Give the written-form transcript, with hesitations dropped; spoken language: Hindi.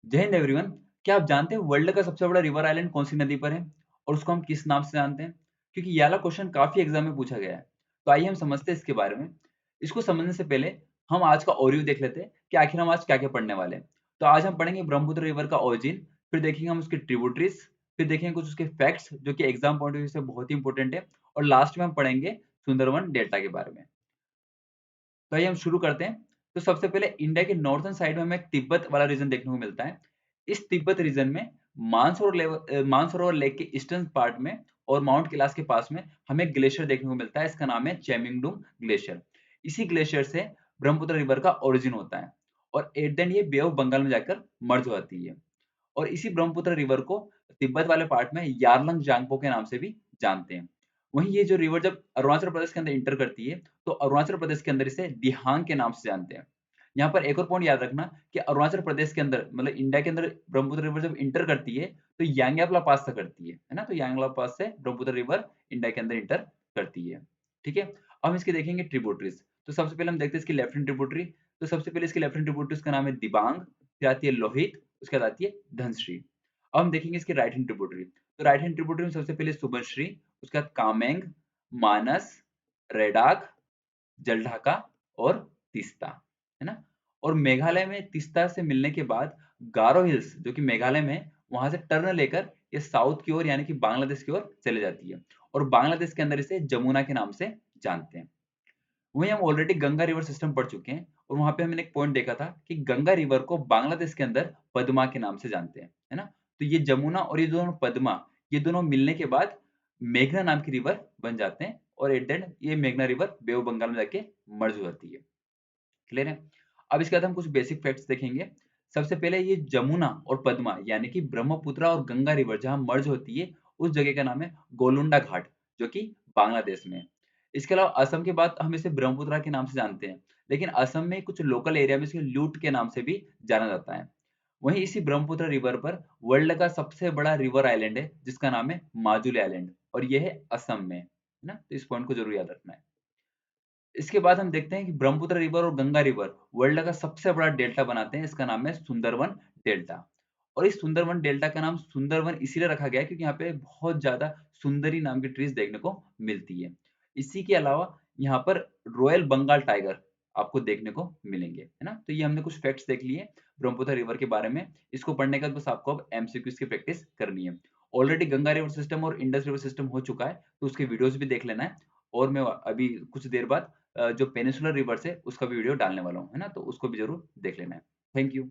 जय हिंद एवरीवन। क्या आप जानते हैं वर्ल्ड का सबसे बड़ा रिवर आइलैंड कौन सी नदी पर है और उसको हम किस नाम से जानते हैं? क्योंकि ये वाला क्वेश्चन काफी एग्जाम में पूछा गया है। तो आइए हम समझते हैं इसके बारे में। इसको समझने से पहले हम आज का ओवरव्यू देख लेते हैं कि आखिर हम आज क्या क्या पढ़ने वाले हैं। तो आज हम पढ़ेंगे ब्रह्मपुत्र रिवर का ओरिजिन, फिर देखेंगे हम उसके ट्रिब्यूटरीज, फिर देखेंगे कुछ उसके फैक्ट्स जो कि एग्जाम पॉइंट ऑफ व्यू से बहुत ही इंपॉर्टेंट है, और लास्ट में हम पढ़ेंगे सुंदरवन डेल्टा के बारे में। तो आइए हम शुरू करते हैं। तो सबसे पहले इंडिया के नॉर्थर्न साइड में हमें तिब्बत वाला रीजन देखने को मिलता है। इस तिब्बत रीजन में मानसरोवर लेक के ईस्टर्न पार्ट में और माउंट कैलाश के पास में हमें ग्लेशियर देखने को मिलता है। इसका नाम है चेमिंगडुंग ग्लेशियर। इसी ग्लेशियर से ब्रह्मपुत्र रिवर का ओरिजिन होता है और एट द एंड ये बे ऑफ बंगाल में जाकर मर्ज हो जाती है। और इसी ब्रह्मपुत्र रिवर को तिब्बत वाले पार्ट में यारलंग जांगपो के नाम से भी जानते हैं। वहीं ये जो रिवर जब अरुणाचल प्रदेश के अंदर इंटर करती है, तो अरुणाचल प्रदेश के अंदर इसे दिहांग के नाम से जानते हैं। यहाँ पर एक और पॉइंट याद रखना कि अरुणाचल प्रदेश के अंदर मतलब इंडिया के अंदर ब्रह्मपुत्र रिवर जब इंटर करती है, तो यांग्यापला पास से करती है ना? तो यांग्यापला पास से ब्रह्मपुत्र रिवर इंडिया के अंदर इंटर करती है। ठीक है। अब हम इसके देखेंगे ट्रिब्यूटरीज। तो सबसे पहले हम देखते हैं इसकी लेफ्ट हैंड ट्रिब्यूटरी। तो सबसे पहले इसकी लेफ्ट हैंड ट्रिब्यूटरी का नाम है दिबांग, फिर आती है लोहित, उसके बाद आती है धनश्री। अब हम देखेंगे इसकी राइट हैंड ट्रिब्यूटरी। तो राइट हैंड ट्रिब्यूटरी में सबसे पहले सुबनश्री, उसके बाद कामेंग, मानस, रेडाक, जलढाका और तीस्ता, है ना? और मेघालय में तीस्ता से मिलने के बाद गारो हिल्स जो कि मेघालय में है, वहां से टर्न लेकर ये साउथ की ओर यानी कि बांग्लादेश की ओर चले जाती है और बांग्लादेश के अंदर इसे जमुना के नाम से जानते हैं। वहीं हम ऑलरेडी गंगा रिवर सिस्टम पढ़ चुके हैं और वहां पे हमने एक पॉइंट देखा था कि गंगा रिवर को बांग्लादेश के अंदर पद्मा के नाम से जानते हैं, है ना? तो ये जमुना और ये दोनों पद्मा, ये दोनों मिलने के बाद मेघना नाम की रिवर बन जाते हैं और एट द एंड ये मेघना रिवर बे ऑफ बंगाल में जाके मर्ज हो जाती है। क्लियर है? अब इसके बाद हम कुछ बेसिक फैक्ट्स देखेंगे। सबसे पहले ये जमुना और पद्मा यानी कि ब्रह्मपुत्र और गंगा रिवर जहां मर्ज होती है, उस जगह का नाम है गोलुंडा घाट, जो कि बांग्लादेश में है। इसके अलावा असम के बाद हम इसे ब्रह्मपुत्रा के नाम से जानते हैं, लेकिन असम में कुछ लोकल एरिया में इसे लूट के नाम से भी जाना जाता है। वहीं इसी ब्रह्मपुत्र रिवर पर वर्ल्ड का सबसे बड़ा रिवर आइलैंड है जिसका नाम है माजुली आइलैंड, और यह है असम में, है ना? तो इस पॉइंट को जरूर याद रखना है। इसके बाद हम देखते हैं कि ब्रह्मपुत्र रिवर और गंगा रिवर वर्ल्ड का सबसे बड़ा डेल्टा बनाते हैं। इसका नाम है सुंदरवन डेल्टा। और इस सुंदरवन डेल्टा का नाम सुंदरवन इसीलिए रखा गया है क्योंकि यहाँ पे बहुत ज्यादा सुंदरी नाम की ट्रीज देखने को मिलती है। इसी के अलावा यहाँ पर रॉयल बंगाल टाइगर आपको देखने को मिलेंगे, है ना? तो ये हमने कुछ फैक्ट्स देख लिए ब्रह्मपुत्र रिवर के बारे में। इसको पढ़ने के बाद बस आपको अब एमसीक्यूज की प्रैक्टिस करनी है। ऑलरेडी गंगा रिवर सिस्टम और इंडस रिवर सिस्टम हो चुका है, तो उसके वीडियोस भी देख लेना है। और मैं अभी कुछ देर बाद जो पेनिनसुलर रिवर्स है उसका भी वीडियो डालने वाला हूँ, है ना? तो उसको भी जरूर देख लेना है। Thank you.